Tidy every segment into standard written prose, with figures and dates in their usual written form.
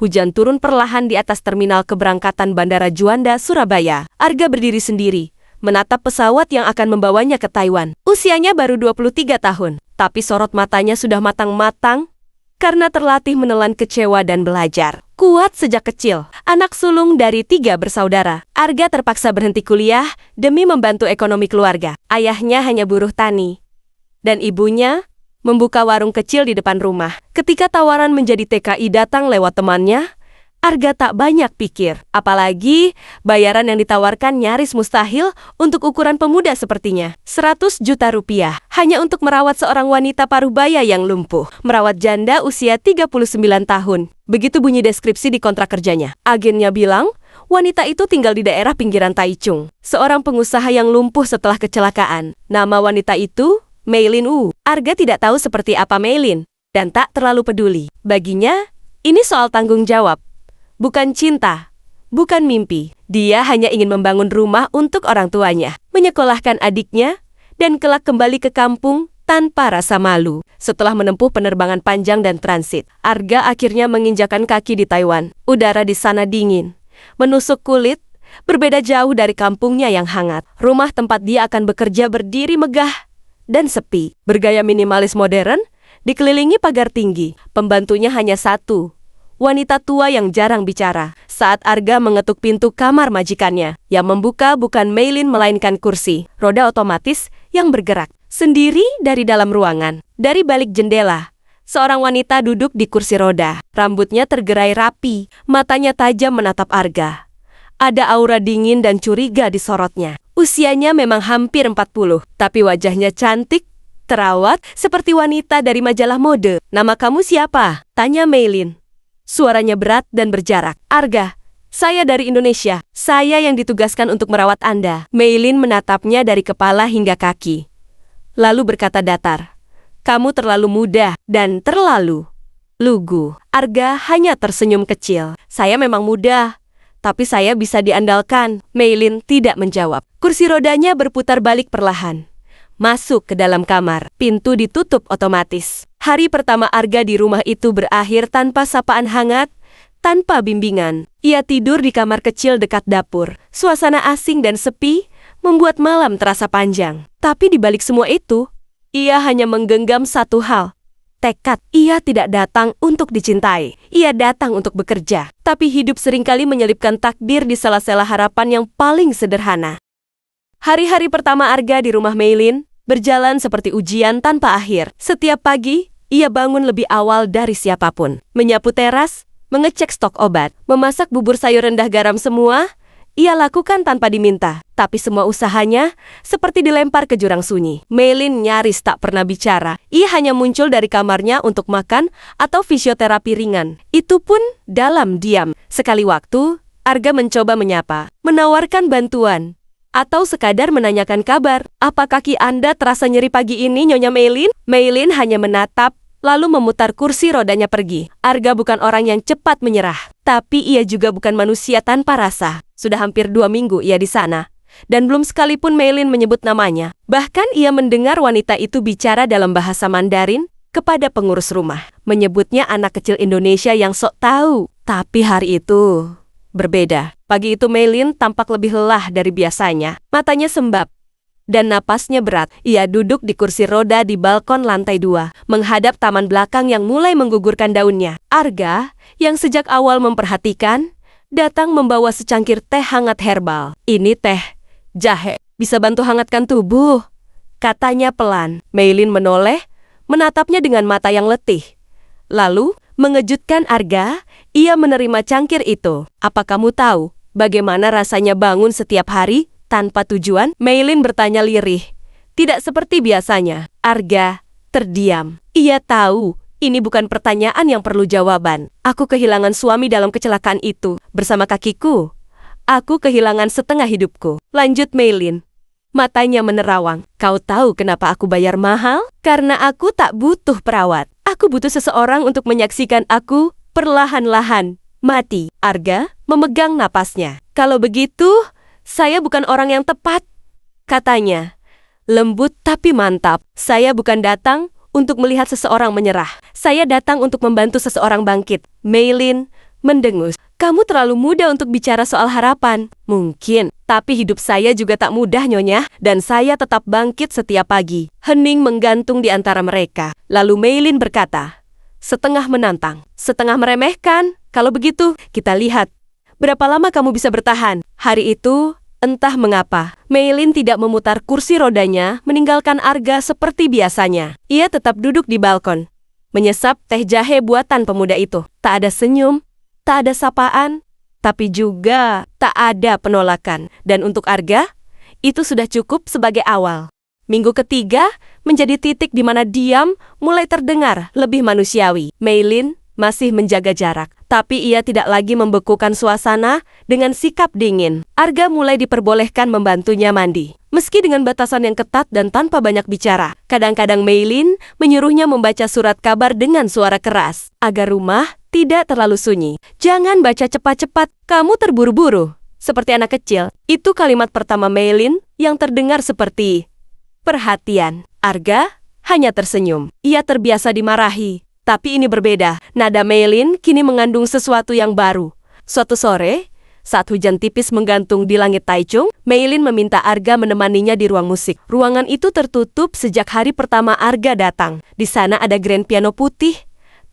Hujan turun perlahan di atas terminal keberangkatan Bandara Juanda, Surabaya. Arga berdiri sendiri, menatap pesawat yang akan membawanya ke Taiwan. Usianya baru 23 tahun, tapi sorot matanya sudah matang-matang karena terlatih menelan kecewa dan belajar. Kuat sejak kecil, anak sulung dari 3 bersaudara, Arga terpaksa berhenti kuliah demi membantu ekonomi keluarga. Ayahnya hanya buruh tani, dan ibunya membuka warung kecil di depan rumah. Ketika tawaran menjadi TKI datang lewat temannya, Arga tak banyak pikir. Apalagi bayaran yang ditawarkan nyaris mustahil untuk ukuran pemuda sepertinya. 100 juta rupiah hanya untuk merawat seorang wanita parubaya yang lumpuh. Merawat janda usia 39 tahun. Begitu bunyi deskripsi di kontrak kerjanya. Agennya bilang, wanita itu tinggal di daerah pinggiran Taichung. Seorang pengusaha yang lumpuh setelah kecelakaan. Nama wanita itu Meilin Wu. Arga tidak tahu seperti apa Meilin, dan tak terlalu peduli. Baginya, ini soal tanggung jawab. Bukan cinta, bukan mimpi. Dia hanya ingin membangun rumah untuk orang tuanya, menyekolahkan adiknya, dan kelak kembali ke kampung tanpa rasa malu. Setelah menempuh penerbangan panjang dan transit, Arga akhirnya menginjakan kaki di Taiwan. Udara di sana dingin, menusuk kulit, berbeda jauh dari kampungnya yang hangat. Rumah tempat dia akan bekerja berdiri megah dan sepi. Bergaya minimalis modern, dikelilingi pagar tinggi. Pembantunya hanya satu, wanita tua yang jarang bicara. Saat Arga mengetuk pintu kamar majikannya, yang membuka bukan Meilin melainkan kursi, roda otomatis yang bergerak sendiri dari dalam ruangan. Dari balik jendela, seorang wanita duduk di kursi roda. Rambutnya tergerai rapi, matanya tajam menatap Arga. Ada aura dingin dan curiga di sorotnya. Usianya memang hampir 40, tapi wajahnya cantik, terawat, seperti wanita dari majalah mode. "Nama kamu siapa?" tanya Meilin. Suaranya berat dan berjarak. "Arga, saya dari Indonesia. Saya yang ditugaskan untuk merawat Anda." Meilin menatapnya dari kepala hingga kaki, lalu berkata datar, "Kamu terlalu muda dan terlalu lugu." Arga hanya tersenyum kecil. "Saya memang muda, tapi saya bisa diandalkan." Meilin tidak menjawab. Kursi rodanya berputar balik perlahan. Masuk ke dalam kamar, pintu ditutup otomatis. Hari pertama Arga di rumah itu berakhir tanpa sapaan hangat, tanpa bimbingan. Ia tidur di kamar kecil dekat dapur. Suasana asing dan sepi membuat malam terasa panjang. Tapi di balik semua itu, ia hanya menggenggam satu hal. Tekad. Ia tidak datang untuk dicintai. Ia datang untuk bekerja. Tapi hidup seringkali menyelipkan takdir di sela-sela harapan yang paling sederhana. Hari-hari pertama Arga di rumah Meilin berjalan seperti ujian tanpa akhir. Setiap pagi, ia bangun lebih awal dari siapapun. Menyapu teras, mengecek stok obat, memasak bubur sayur rendah garam, semua ia lakukan tanpa diminta. Tapi semua usahanya seperti dilempar ke jurang sunyi. Meilin nyaris tak pernah bicara. Ia hanya muncul dari kamarnya untuk makan atau fisioterapi ringan. Itu pun dalam diam. Sekali waktu, Arga mencoba menyapa, menawarkan bantuan, atau sekadar menanyakan kabar. "Apa kaki Anda terasa nyeri pagi ini, Nyonya Meilin?" Meilin hanya menatap, lalu memutar kursi rodanya pergi. Arga bukan orang yang cepat menyerah, tapi ia juga bukan manusia tanpa rasa. Sudah hampir 2 minggu ia di sana, dan belum sekalipun Meilin menyebut namanya. Bahkan ia mendengar wanita itu bicara dalam bahasa Mandarin kepada pengurus rumah, menyebutnya anak kecil Indonesia yang sok tahu. Tapi hari itu berbeda. Pagi itu Meilin tampak lebih lelah dari biasanya. Matanya sembab dan napasnya berat. Ia duduk di kursi roda di balkon lantai 2, menghadap taman belakang yang mulai menggugurkan daunnya. Arga, yang sejak awal memperhatikan, datang membawa secangkir teh hangat herbal. "Ini teh jahe, bisa bantu hangatkan tubuh," katanya pelan. Meilin menoleh, menatapnya dengan mata yang letih. Lalu, mengejutkan Arga, ia menerima cangkir itu. "Apa kamu tahu bagaimana rasanya bangun setiap hari tanpa tujuan?" Meilin bertanya lirih. Tidak seperti biasanya. Arga terdiam. Ia tahu ini bukan pertanyaan yang perlu jawaban. "Aku kehilangan suami dalam kecelakaan itu. Bersama kakiku, aku kehilangan setengah hidupku," lanjut Meilin. Matanya menerawang. "Kau tahu kenapa aku bayar mahal? Karena aku tak butuh perawat. Aku butuh seseorang untuk menyaksikan aku perlahan-lahan mati." Arga memegang napasnya. "Kalau begitu, saya bukan orang yang tepat," katanya. Lembut tapi mantap. "Saya bukan datang untuk melihat seseorang menyerah. Saya datang untuk membantu seseorang bangkit." Meilin mendengus. Kamu terlalu muda untuk bicara soal harapan. Mungkin, tapi hidup saya juga tak mudah, Nyonya. Dan saya tetap bangkit setiap pagi. Hening menggantung di antara mereka. Lalu Meilin berkata, setengah menantang, setengah meremehkan. Kalau begitu, kita lihat. Berapa lama kamu bisa bertahan? Hari itu, entah mengapa, Meilin tidak memutar kursi rodanya, meninggalkan Arga seperti biasanya. Ia tetap duduk di balkon, menyesap teh jahe buatan pemuda itu. Tak ada senyum, tak ada sapaan, tapi juga tak ada penolakan. Dan untuk Arga, itu sudah cukup sebagai awal. Minggu ketiga menjadi titik di mana diam mulai terdengar lebih manusiawi. Meilin masih menjaga jarak, tapi ia tidak lagi membekukan suasana dengan sikap dingin. Arga mulai diperbolehkan membantunya mandi. Meski dengan batasan yang ketat dan tanpa banyak bicara, kadang-kadang Meilin menyuruhnya membaca surat kabar dengan suara keras, agar rumah tidak terlalu sunyi. Jangan baca cepat-cepat, kamu terburu-buru. Seperti anak kecil, itu kalimat pertama Meilin yang terdengar seperti perhatian. Arga hanya tersenyum. Ia terbiasa dimarahi. Tapi ini berbeda. Nada Meilin kini mengandung sesuatu yang baru. Suatu sore, saat hujan tipis menggantung di langit Taichung, Meilin meminta Arga menemaninya di ruang musik. Ruangan itu tertutup sejak hari pertama Arga datang. Di sana ada grand piano putih,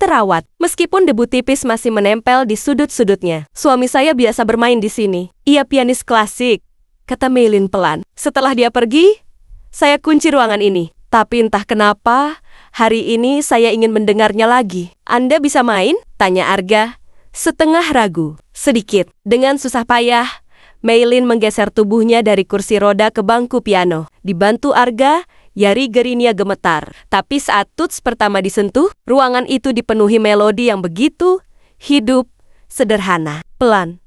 terawat. Meskipun debu tipis masih menempel di sudut-sudutnya. Suami saya biasa bermain di sini. Ia pianis klasik, kata Meilin pelan. Setelah dia pergi, saya kunci ruangan ini. Tapi entah kenapa, hari ini saya ingin mendengarnya lagi. Anda bisa main? Tanya Arga, setengah ragu. Sedikit. Dengan susah payah, Meilin menggeser tubuhnya dari kursi roda ke bangku piano. Dibantu Arga, jari gerinya gemetar. Tapi saat tuts pertama disentuh, ruangan itu dipenuhi melodi yang begitu hidup, sederhana, pelan,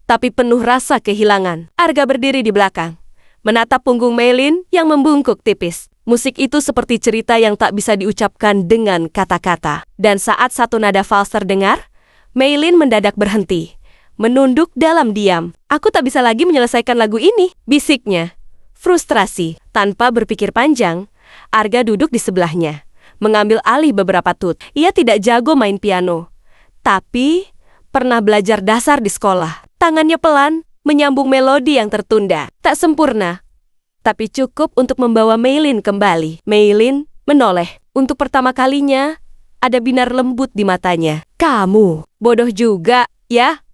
tapi penuh rasa kehilangan. Arga berdiri di belakang, menatap punggung Meilin yang membungkuk tipis. Musik itu seperti cerita yang tak bisa diucapkan dengan kata-kata. Dan saat satu nada vals terdengar, Meilin mendadak berhenti, menunduk dalam diam. Aku tak bisa lagi menyelesaikan lagu ini, bisiknya. Frustrasi, tanpa berpikir panjang, Arga duduk di sebelahnya, mengambil alih beberapa tut. Ia tidak jago main piano, tapi pernah belajar dasar di sekolah. Tangannya pelan, menyambung melodi yang tertunda. Tak sempurna, tapi cukup untuk membawa Meilin kembali. Meilin menoleh. Untuk pertama kalinya, ada binar lembut di matanya. Kamu, bodoh juga, ya?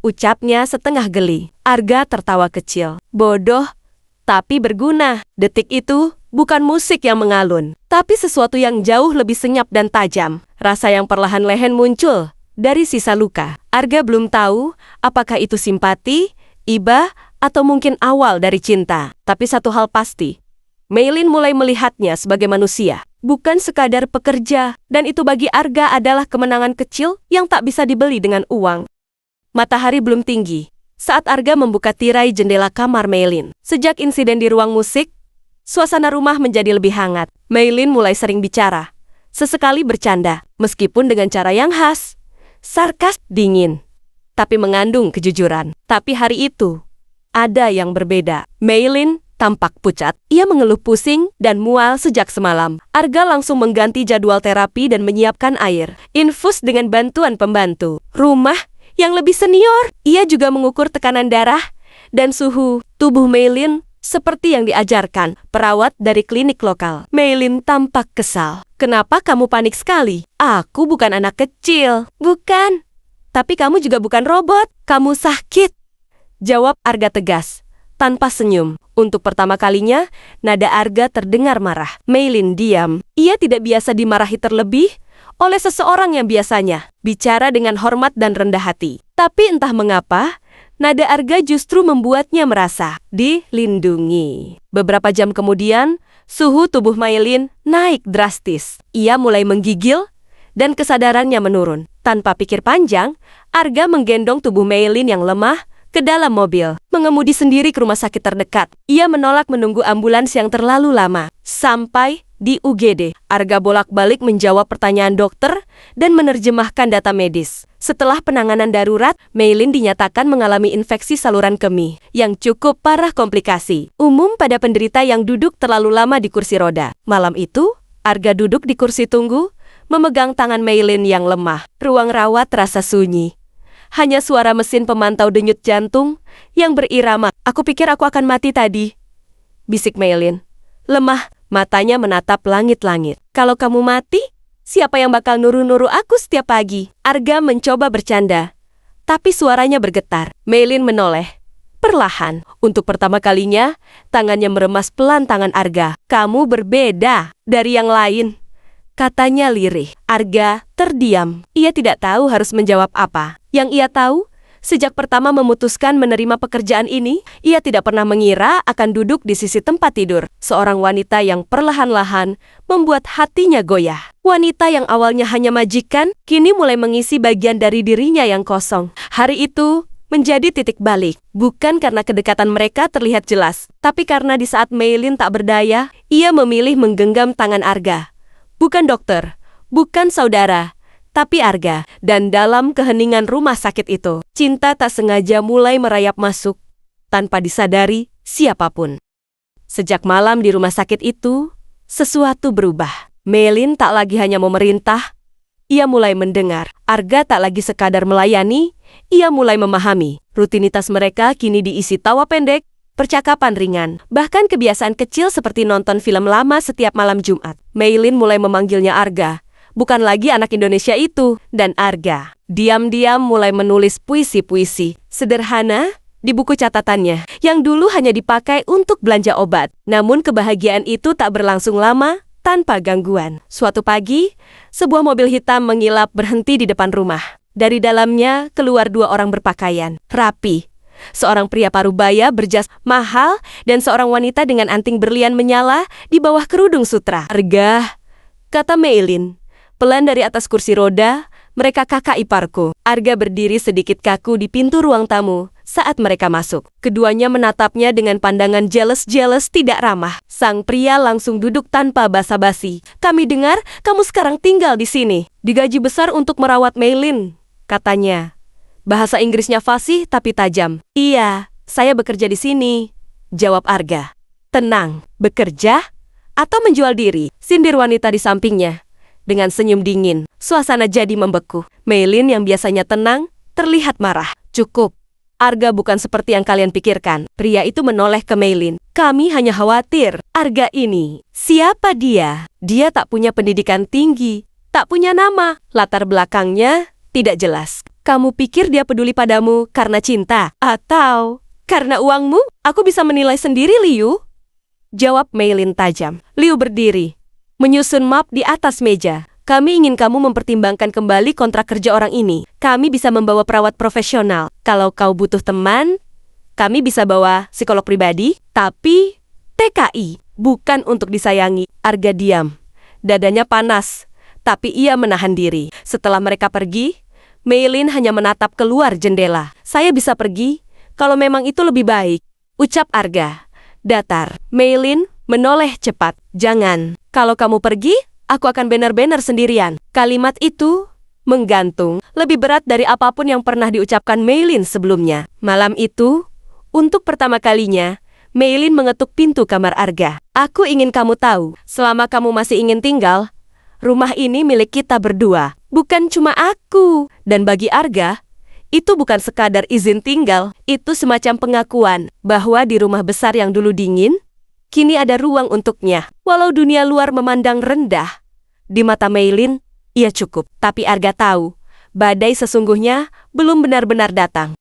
Ucapnya setengah geli. Arga tertawa kecil. Bodoh, tapi berguna. Detik itu, bukan musik yang mengalun, tapi sesuatu yang jauh lebih senyap dan tajam. Rasa yang perlahan lehen muncul dari sisa luka. Arga belum tahu apakah itu simpati, iba, atau mungkin awal dari cinta. Tapi satu hal pasti, Meilin mulai melihatnya sebagai manusia, bukan sekadar pekerja. Dan itu bagi Arga adalah kemenangan kecil yang tak bisa dibeli dengan uang. Matahari belum tinggi saat Arga membuka tirai jendela kamar Meilin. Sejak insiden di ruang musik, suasana rumah menjadi lebih hangat. Meilin mulai sering bicara, sesekali bercanda, meskipun dengan cara yang khas, sarkas, dingin, tapi mengandung kejujuran. Tapi hari itu, ada yang berbeda. Meilin tampak pucat. Ia mengeluh pusing dan mual sejak semalam. Arga langsung mengganti jadwal terapi dan menyiapkan air infus dengan bantuan pembantu rumah yang lebih senior. Ia juga mengukur tekanan darah dan suhu tubuh Meilin seperti yang diajarkan perawat dari klinik lokal. Meilin tampak kesal. Kenapa kamu panik sekali? Aku bukan anak kecil. Bukan. Tapi kamu juga bukan robot. Kamu sakit, jawab Arga tegas, tanpa senyum. Untuk pertama kalinya, nada Arga terdengar marah. Meilin diam. Ia tidak biasa dimarahi terlebih oleh seseorang yang biasanya bicara dengan hormat dan rendah hati. Tapi entah mengapa, nada Arga justru membuatnya merasa dilindungi. Beberapa jam kemudian, suhu tubuh Meilin naik drastis. Ia mulai menggigil dan kesadarannya menurun. Tanpa pikir panjang, Arga menggendong tubuh Meilin yang lemah ke dalam mobil, mengemudi sendiri ke rumah sakit terdekat. Ia menolak menunggu ambulans yang terlalu lama. Sampai di UGD, Arga bolak-balik menjawab pertanyaan dokter dan menerjemahkan data medis. Setelah penanganan darurat, Meilin dinyatakan mengalami infeksi saluran kemih yang cukup parah, komplikasi umum pada penderita yang duduk terlalu lama di kursi roda. Malam itu, Arga duduk di kursi tunggu, memegang tangan Meilin yang lemah. Ruang rawat terasa sunyi. Hanya suara mesin pemantau denyut jantung yang berirama. Aku pikir aku akan mati tadi, bisik Meilin. Lemah, matanya menatap langit-langit. Kalau kamu mati, siapa yang bakal nuru-nuru aku setiap pagi? Arga mencoba bercanda, tapi suaranya bergetar. Meilin menoleh. Perlahan, untuk pertama kalinya, tangannya meremas pelan tangan Arga. Kamu berbeda dari yang lain, katanya lirih. Arga terdiam. Ia tidak tahu harus menjawab apa. Yang ia tahu, sejak pertama memutuskan menerima pekerjaan ini, ia tidak pernah mengira akan duduk di sisi tempat tidur seorang wanita yang perlahan-lahan membuat hatinya goyah. Wanita yang awalnya hanya majikan, kini mulai mengisi bagian dari dirinya yang kosong. Hari itu menjadi titik balik, bukan karena kedekatan mereka terlihat jelas, tapi karena di saat Meilin tak berdaya, ia memilih menggenggam tangan Arga. Bukan dokter, bukan saudara, tapi Arga. Dan dalam keheningan rumah sakit itu, cinta tak sengaja mulai merayap masuk, tanpa disadari siapapun. Sejak malam di rumah sakit itu, sesuatu berubah. Meilin tak lagi hanya memerintah, ia mulai mendengar. Arga tak lagi sekadar melayani, ia mulai memahami. Rutinitas mereka kini diisi tawa pendek, percakapan ringan, bahkan kebiasaan kecil seperti nonton film lama setiap malam Jumat. Meilin mulai memanggilnya Arga, bukan lagi anak Indonesia itu. Dan Arga diam-diam mulai menulis puisi-puisi sederhana di buku catatannya, yang dulu hanya dipakai untuk belanja obat. Namun kebahagiaan itu tak berlangsung lama tanpa gangguan. Suatu pagi, sebuah mobil hitam mengilap berhenti di depan rumah. Dari dalamnya keluar dua orang berpakaian rapi. Seorang pria parubaya berjas mahal dan seorang wanita dengan anting berlian menyala di bawah kerudung sutra. Arga, kata Meilin. Pelan dari atas kursi roda, mereka kakak iparku. Arga berdiri sedikit kaku di pintu ruang tamu saat mereka masuk. Keduanya menatapnya dengan pandangan jealous tidak ramah. Sang pria langsung duduk tanpa basa-basi. Kami dengar kamu sekarang tinggal di sini. Digaji besar untuk merawat Meilin, katanya. Bahasa Inggrisnya fasih tapi tajam. Iya, saya bekerja di sini, jawab Arga. Tenang, bekerja atau menjual diri? Sindir wanita di sampingnya. Dengan senyum dingin, suasana jadi membeku. Meilin yang biasanya tenang, terlihat marah. Cukup. Arga bukan seperti yang kalian pikirkan. Pria itu menoleh ke Meilin. Kami hanya khawatir. Arga ini, siapa dia? Dia tak punya pendidikan tinggi, tak punya nama. Latar belakangnya tidak jelas. Kamu pikir dia peduli padamu karena cinta? Atau karena uangmu? Aku bisa menilai sendiri, Liu, jawab Meilin tajam. Liu berdiri, menyusun map di atas meja. Kami ingin kamu mempertimbangkan kembali kontrak kerja orang ini. Kami bisa membawa perawat profesional. Kalau kau butuh teman, kami bisa bawa psikolog pribadi. Tapi TKI, bukan untuk disayangi. Arga diam. Dadanya panas, tapi ia menahan diri. Setelah mereka pergi, Meilin hanya menatap keluar jendela. Saya bisa pergi kalau memang itu lebih baik, ucap Arga. Datar. Meilin menoleh cepat. Jangan. Kalau kamu pergi, aku akan benar-benar sendirian. Kalimat itu menggantung, lebih berat dari apapun yang pernah diucapkan Meilin sebelumnya. Malam itu, untuk pertama kalinya, Meilin mengetuk pintu kamar Arga. Aku ingin kamu tahu, selama kamu masih ingin tinggal, rumah ini milik kita berdua, bukan cuma aku. Dan bagi Arga, itu bukan sekadar izin tinggal, itu semacam pengakuan bahwa di rumah besar yang dulu dingin, kini ada ruang untuknya. Walau dunia luar memandang rendah, di mata Meilin, ia cukup. Tapi Arga tahu, badai sesungguhnya belum benar-benar datang.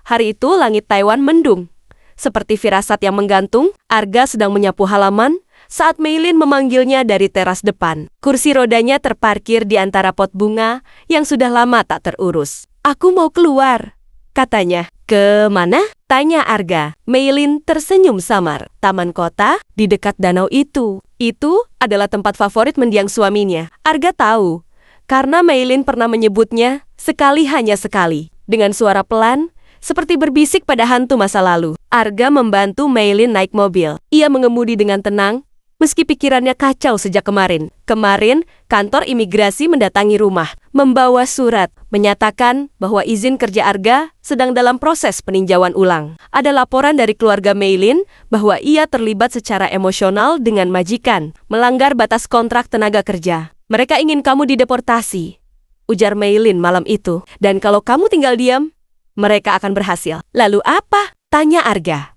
Hari itu langit Taiwan mendung. Seperti firasat yang menggantung, Arga sedang menyapu halaman saat Meilin memanggilnya dari teras depan. Kursi rodanya terparkir di antara pot bunga yang sudah lama tak terurus. Aku mau keluar, katanya. Ke mana? Tanya Arga. Meilin tersenyum samar. Taman kota di dekat danau itu. Itu adalah tempat favorit mendiang suaminya. Arga tahu, karena Meilin pernah menyebutnya sekali hanya sekali. Dengan suara pelan, seperti berbisik pada hantu masa lalu. Arga membantu Meilin naik mobil. Ia mengemudi dengan tenang, meski pikirannya kacau sejak kemarin. Kemarin, kantor imigrasi mendatangi rumah, membawa surat, menyatakan bahwa izin kerja Arga sedang dalam proses peninjauan ulang. Ada laporan dari keluarga Meilin bahwa ia terlibat secara emosional dengan majikan, melanggar batas kontrak tenaga kerja. Mereka ingin kamu dideportasi. ujar Meilin malam itu. Dan kalau kamu tinggal diam, mereka akan berhasil. Lalu apa? Tanya Arga.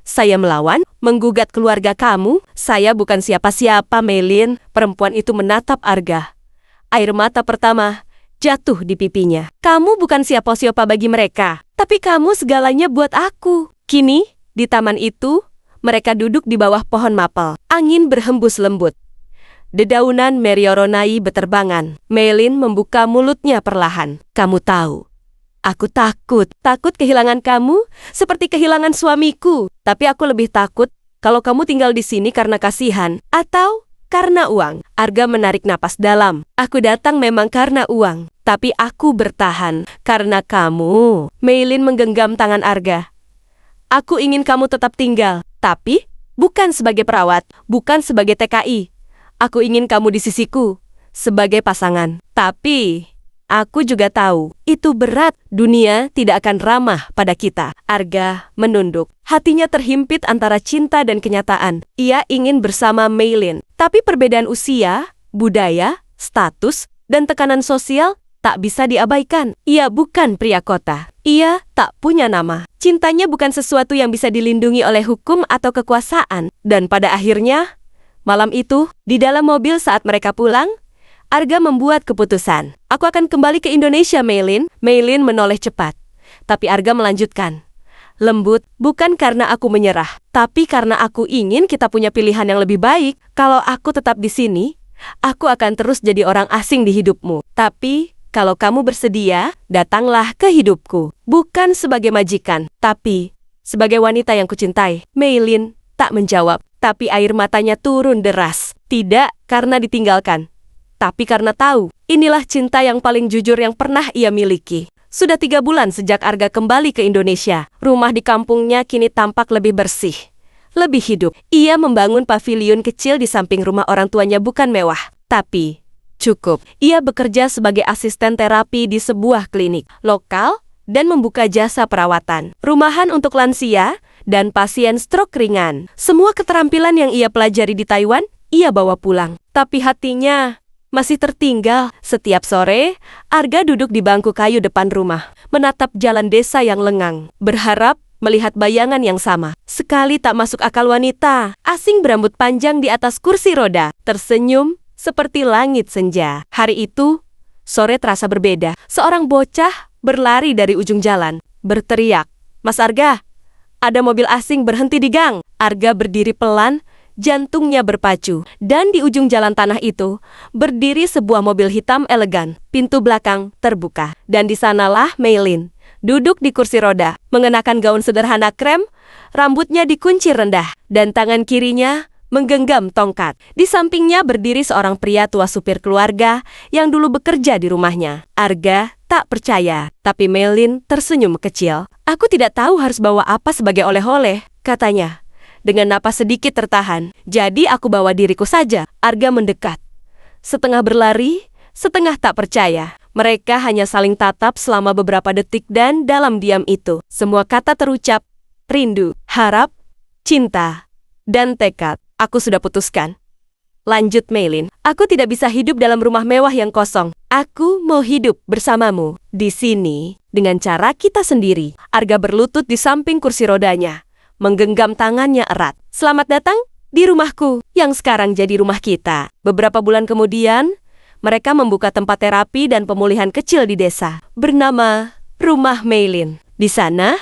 Saya melawan, menggugat keluarga kamu. Saya bukan siapa-siapa, Meilin. Perempuan itu menatap Arga. Air mata pertama jatuh di pipinya. Kamu bukan siapa-siapa bagi mereka, tapi kamu segalanya buat aku. Kini, di taman itu, mereka duduk di bawah pohon mapel. Angin berhembus lembut. Dedaunan Merioronai beterbangan. Meilin membuka mulutnya perlahan. Kamu tahu, aku takut. Takut kehilangan kamu, seperti kehilangan suamiku. Tapi aku lebih takut kalau kamu tinggal di sini karena kasihan, atau karena uang. Arga menarik napas dalam. Aku datang memang karena uang, tapi aku bertahan karena kamu. Meilin menggenggam tangan Arga. Aku ingin kamu tetap tinggal, tapi bukan sebagai perawat, bukan sebagai TKI. Aku ingin kamu di sisiku, sebagai pasangan. Tapi, aku juga tahu, itu berat. Dunia tidak akan ramah pada kita. Arga menunduk. Hatinya terhimpit antara cinta dan kenyataan. Ia ingin bersama Meilin. Tapi perbedaan usia, budaya, status, dan tekanan sosial tak bisa diabaikan. Ia bukan pria kota. Ia tak punya nama. Cintanya bukan sesuatu yang bisa dilindungi oleh hukum atau kekuasaan. Dan pada akhirnya, malam itu, di dalam mobil saat mereka pulang, Arga membuat keputusan. Aku akan kembali ke Indonesia, Meilin. Meilin menoleh cepat. Tapi Arga melanjutkan. Lembut, bukan karena aku menyerah, tapi karena aku ingin kita punya pilihan yang lebih baik. Kalau aku tetap di sini, aku akan terus jadi orang asing di hidupmu. Tapi, kalau kamu bersedia, datanglah ke hidupku. Bukan sebagai majikan, tapi sebagai wanita yang kucintai. Meilin tak menjawab. Tapi air matanya turun deras. Tidak karena ditinggalkan, tapi karena tahu, inilah cinta yang paling jujur yang pernah ia miliki. Sudah 3 bulan sejak Arga kembali ke Indonesia. Rumah di kampungnya kini tampak lebih bersih, lebih hidup. Ia membangun paviliun kecil di samping rumah orang tuanya, bukan mewah, tapi cukup. Ia bekerja sebagai asisten terapi di sebuah klinik lokal dan membuka jasa perawatan, rumahan untuk lansia, dan pasien stroke ringan. Semua keterampilan yang ia pelajari di Taiwan, ia bawa pulang. Tapi hatinya masih tertinggal. Setiap sore, Arga duduk di bangku kayu depan rumah, menatap jalan desa yang lengang, berharap melihat bayangan yang sama. Sekali tak masuk akal, wanita asing berambut panjang di atas kursi roda, tersenyum seperti langit senja. Hari itu, sore terasa berbeda. Seorang bocah berlari dari ujung jalan, berteriak, "Mas Arga, ada mobil asing berhenti di gang." Arga berdiri pelan, jantungnya berpacu. Dan di ujung jalan tanah itu, berdiri sebuah mobil hitam elegan. Pintu belakang terbuka. Dan di sanalah Meilin, duduk di kursi roda, mengenakan gaun sederhana krem, rambutnya dikunci rendah, dan tangan kirinya menggenggam tongkat. Di sampingnya berdiri seorang pria tua, supir keluarga yang dulu bekerja di rumahnya. Arga tak percaya, tapi Meilin tersenyum kecil. "Aku tidak tahu harus bawa apa sebagai oleh-oleh," katanya, dengan napas sedikit tertahan. "Jadi aku bawa diriku saja." Arga mendekat, setengah berlari, setengah tak percaya. Mereka hanya saling tatap selama beberapa detik, dan dalam diam itu, semua kata terucap. Rindu, harap, cinta, dan tekad. "Aku sudah putuskan," lanjut Meilin. "Aku tidak bisa hidup dalam rumah mewah yang kosong. Aku mau hidup bersamamu di sini dengan cara kita sendiri." Arga berlutut di samping kursi rodanya, menggenggam tangannya erat. "Selamat datang di rumahku yang sekarang jadi rumah kita." Beberapa bulan kemudian, mereka membuka tempat terapi dan pemulihan kecil di desa, bernama Rumah Meilin. Di sana,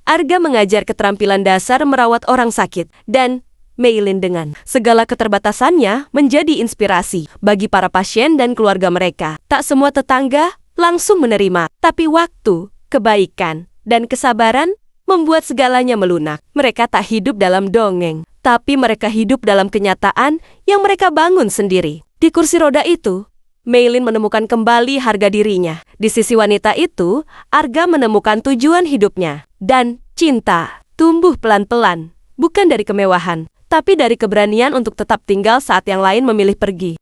Arga mengajar keterampilan dasar merawat orang sakit, dan Meilin dengan segala keterbatasannya menjadi inspirasi bagi para pasien dan keluarga mereka. Tak semua tetangga langsung menerima, tapi waktu, kebaikan, dan kesabaran membuat segalanya melunak. Mereka tak hidup dalam dongeng, tapi mereka hidup dalam kenyataan yang mereka bangun sendiri. Di kursi roda itu, Meilin menemukan kembali harga dirinya. Di sisi wanita itu, Arga menemukan tujuan hidupnya. Dan cinta tumbuh pelan-pelan, bukan dari kemewahan, tapi dari keberanian untuk tetap tinggal saat yang lain memilih pergi.